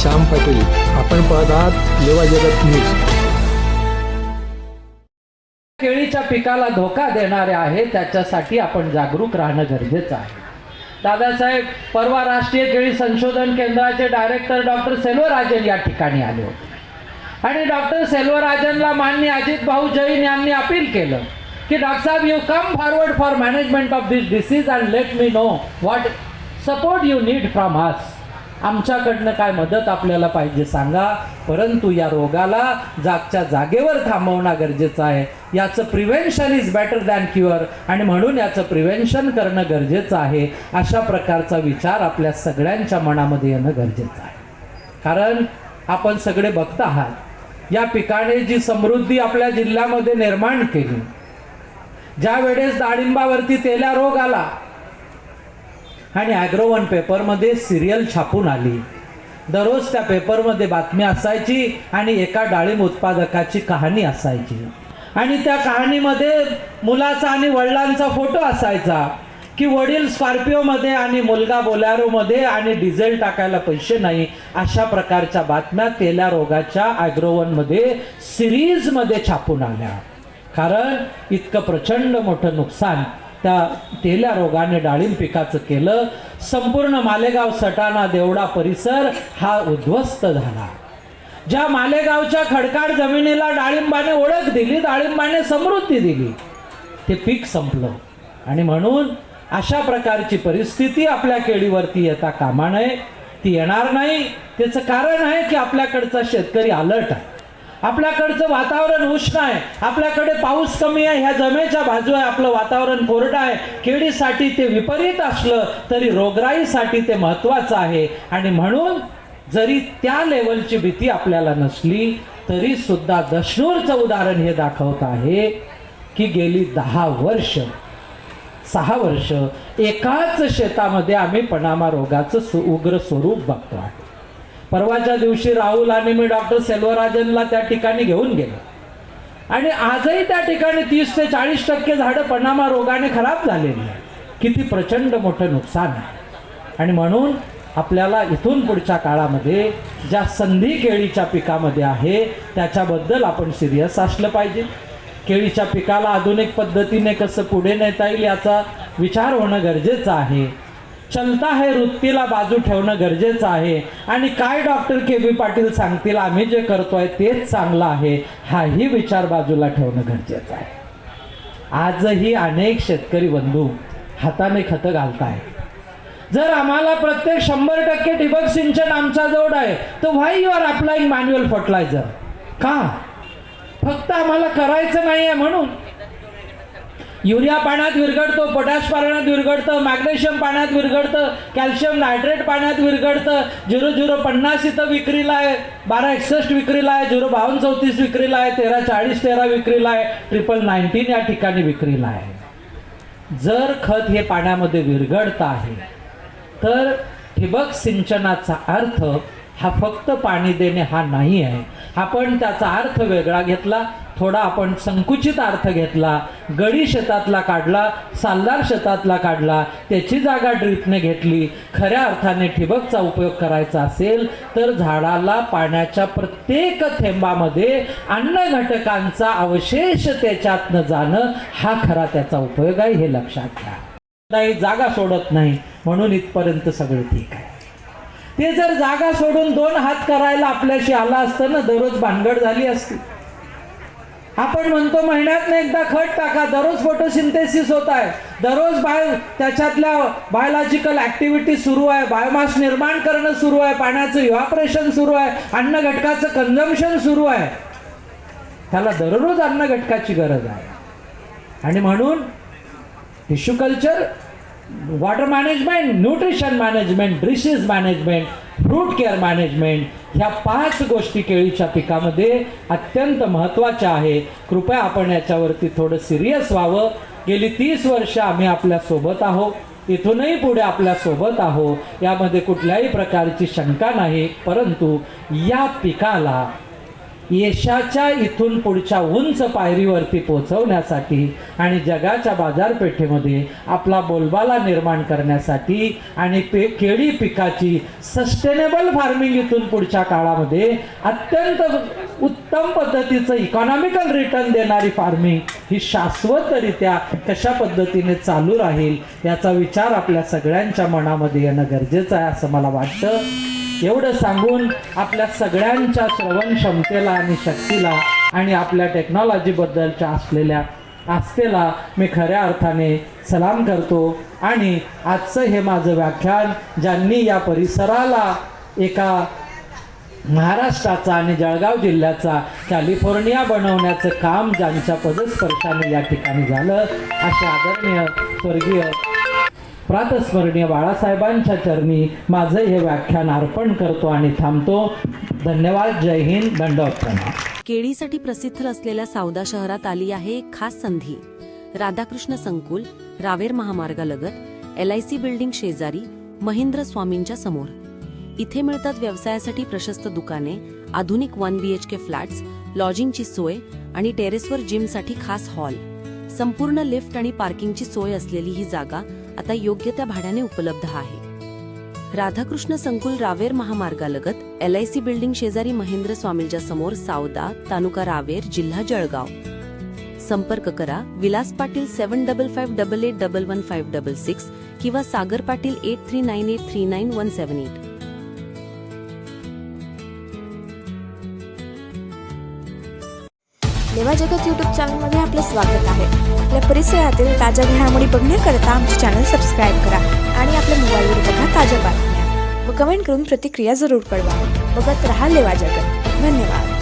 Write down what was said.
श्याम पाटील. आपण पाहत आहात लेवा जगत न्यूज. केळीच्या पिकाला धोका देणारे आहे, त्याच्यासाठी आपण जागरूक राहणं गरजेचं आहे. दादासाहेब, परवा राष्ट्रीय केळी संशोधन केंद्राचे डायरेक्टर डॉक्टर सेल्वराजन या ठिकाणी आले होते आणि डॉक्टर सेल्वराजनला माननीय अजित भाऊ जैन यांनी अपील केलं की डॉक्टर साहेब, you come forward for management of this disease and let me know what support you need from us. आमच्याकडनं काय मदत आपल्याला पाहिजे सांगा, परंतु या रोगाला जागच्या जागेवर थांबवणं गरजेचं आहे. याचं prevention is better than cure आणि म्हणून याचं प्रिव्हेन्शन करणं गरजेचं आहे. अशा प्रकारचा विचार आपल्या सगळ्यांच्या मनामध्ये येणं गरजेचं आहे. कारण आपण सगळे बघत आहात, या पिकाने जी समृद्धी आपल्या जिल्ह्यामध्ये निर्माण केली, ज्या वेळेस डाळिंबावरती तेल्या रोग आला आणि ॲग्रोवन पेपरमध्ये सिरियल छापून आली, दररोज त्या पेपरमध्ये बातमी असायची आणि एका डाळिंब उत्पादकाची कहाणी असायची आणि त्या कहाणीमध्ये मुलाचा आणि वडिलांचा फोटो असायचा की वडील स्कॉर्पिओमध्ये आणि मुलगा बोलेरोमध्ये आणि डिझेल टाकायला पैसे नाही. अशा प्रकारच्या बातम्या तेल्या रोगाच्या ॲग्रोवनमध्ये सिरीजमध्ये छापून आल्या. कारण इतकं प्रचंड मोठं नुकसान त्या तेल्या रोगाने डाळिंब पिकाचं केलं. संपूर्ण मालेगाव, सटाणा, देवडा परिसर हा उद्ध्वस्त झाला. ज्या मालेगावच्या खडकाळ जमिनीला डाळिंबाने ओळख दिली, डाळिंबाने समृद्धी दिली, ते पीक संपलं. आणि म्हणून अशा प्रकारची परिस्थिती आपल्या केळीवरती येता कामा नये. ती येणार नाही. त्याचं कारण आहे की आपल्याकडचा शेतकरी अलर्ट आहे, आपल्याकडचं वातावरण उष्ण आहे, आपल्याकडे पाऊस कमी आहे, ह्या जमेच्या बाजू आहे, आपलं वातावरण कोरडं आहे. केळीसाठी ते विपरीत असलं तरी रोगराईसाठी ते महत्त्वाचं आहे. आणि म्हणून जरी त्या लेवलची भीती आपल्याला नसली तरी सुद्धा दशनूरचं उदाहरण हे दाखवत आहे की गेली 10 वर्ष 6 वर्ष एकाच शेतामध्ये आम्ही पनामा रोगाचं उग्र स्वरूप बघतो आहे. परवाच्या दिवशी राहुल आणि मी डॉक्टर सेल्वराजनला त्या ठिकाणी घेऊन गेलो आणि आजही त्या ठिकाणी 30 ते 40% झाडं पनामा रोगाने खराब झालेली आहे. किती प्रचंड मोठं नुकसान आहे. आणि म्हणून आपल्याला इथून पुढच्या काळामध्ये ज्या संधी केळीच्या पिकामध्ये आहे त्याच्याबद्दल आपण सिरियस असलं पाहिजे. केळीच्या पिकाला आधुनिक पद्धतीने कसं पुढे नेता येईल याचा विचार होणं गरजेचं आहे. चलता है वृत्तीला बाजू ठेवणं गरजेचं आहे. आणि काय डॉक्टर के.बी. पाटील सांगतील, आम्ही जे करतोय तेच चांगलं आहे, हाही विचार बाजूला ठेवणं गरजेचं आहे. आजही अनेक शेतकरी बंधू हाताने खतं घालताय. जर आम्हाला प्रत्येक 100% ठिबक सिंचन आमचा जोड आहे तर why you are applying manual fertiliser? का? फक्त आम्हाला करायचं नाही आहे म्हणून. युरिया पाण्यात विरघळतो, पोटॅश पाण्यात विरघळतं, मॅग्नेशियम पाण्यात विरघळतं, कॅल्शियम नायट्रेट पाण्यात विरघळतं. 0050 इथं विक्रीला आहे, 1261 विक्रीला आहे, 05234 विक्रीला आहे, 1340 विक्रीला आहे, 9919 या ठिकाणी विक्रीला आहे. जर खत हे पाण्यामध्ये विरघळतं आहे तर ठिबक सिंचनाचा अर्थ हा फक्त पाणी देणे हा नाही आहे. आपण त्याचा अर्थ वेगळा घेतला, थोडा आपण संकुचित अर्थ घेतला. गडी शेतातला काढला, सालदार शेतातला काढला, त्याची जागा ड्रीपने घेतली. खऱ्या अर्थाने ठिबकचा उपयोग करायचा असेल तर झाडाला पाण्याच्या प्रत्येक थेंबामध्ये अन्न घटकांचा अवशेष त्याच्यातनं जाणं हा खरा त्याचा उपयोग आहे, हे लक्षात घ्या. नाही, जागा सोडत नाही म्हणून इथपर्यंत सगळं ठीक आहे. ते जर जागा सोडून 2 हात करायला आपल्याशी आला असतं ना, दररोज भानगड झाली असती. आपण म्हणतो महिन्यात एकदा खत टाका, दररोज फोटोसिंथेसिस होत आहे, दररोज त्याच्यातल्या बायोलॉजिकल ऍक्टिव्हिटी सुरू आहे, बायोमास निर्माण करणं सुरू आहे, पाण्याचं इव्हॅपोरेशन सुरू आहे, अन्न घटकाचं कन्झम्पशन सुरू आहे. त्याला दररोज अन्न घटकाची गरज आहे. आणि म्हणून tissue culture, water management, nutrition management, disease management, fruit care management, ह्या 5 गोष्टी केळीच्या पिकामध्ये अत्यंत महत्त्वाच्या आहे. कृपया आपण याच्यावरती थोडं सिरियस व्हावं. गेली 30 वर्ष आम्ही आपल्या सोबत आहोत, इथूनही पुढे आपल्या सोबत आहोत, यामध्ये कुठल्याही प्रकारची शंका नाही. परंतु या पिकाला यशाच्या इथून पुढच्या उंच पायरीवरती पोहोचवण्यासाठी आणि जगाच्या बाजारपेठेमध्ये आपला बोलबाला निर्माण करण्यासाठी आणि केळी पिकाची सस्टेनेबल फार्मिंग इथून पुढच्या काळामध्ये अत्यंत उत्तम पद्धतीचं इकॉनॉमिकल रिटर्न देणारी फार्मिंग ही शाश्वतरित्या कशा पद्धतीने चालू राहील याचा विचार आपल्या सगळ्यांच्या मनामध्ये येणं गरजेचं आहे असं मला वाटतं. एवढं सांगून आपल्या सगळ्यांच्या श्रवण क्षमतेला आणि शक्तीला आणि आपल्या टेक्नॉलॉजीबद्दलच्या असलेल्या आस्थेला मी खऱ्या अर्थाने सलाम करतो. आणि आजचं हे माझं व्याख्यान ज्यांनी या परिसराला एका महाराष्ट्राचा आणि जळगाव जिल्ह्याचा कॅलिफोर्निया बनवण्याचं काम ज्यांच्या पदस्पर्शाने या ठिकाणी झालं अशा आदरणीय स्वर्गीय प्रातस्मरणीय बाळासाहेबांच्या चरणी माझं हे व्याख्यान अर्पण करतो आणि थांबतो. धन्यवाद. जय हिंद. दंडवत प्रणाम. केळीसाठी प्रसिद्ध असलेल्या सावदा शहरात आली आहे एक खास संधी. राधाकृष्ण संकुल, रावेर महामार्गालगत LIC बिल्डिंग शेजारी महेंद्र स्वामींच्या समोर. इथे मिळतात व्यवसायासाठी प्रशस्त दुकाने, आधुनिक 1 BHK फ्लॅट्स, लॉजिंगची सोय आणि टेरेसवर जिमसाठी खास हॉल. संपूर्ण लिफ्ट आणि पार्किंगची सोय असलेली ही जागा आता योग्य त्या भाड्याने उपलब्ध आहे. राधाकृष्ण संकुल, रावेर महामार्गालगत LIC बिल्डिंग शेजारी महेंद्र स्वामींच्या समोर, सावदा, तालुका रावेर, जिल्हा जळगाव. संपर्क करा विलास पाटील 7558881156 किंवा सागर पाटील 8398391178. लेवा जगत यूट्यूब चॅनलमध्ये आपले स्वागत आहे. आपल्या परिसरातील ताज्या घडामोडी बघण्याकरता आमचे चॅनल सबस्क्राईब करा आणि आपल्या मोबाईलवर बघा ताज्या बातम्या व कमेंट करून प्रतिक्रिया जरूर कळवा. बघत रहा लेवा जगत. धन्यवाद.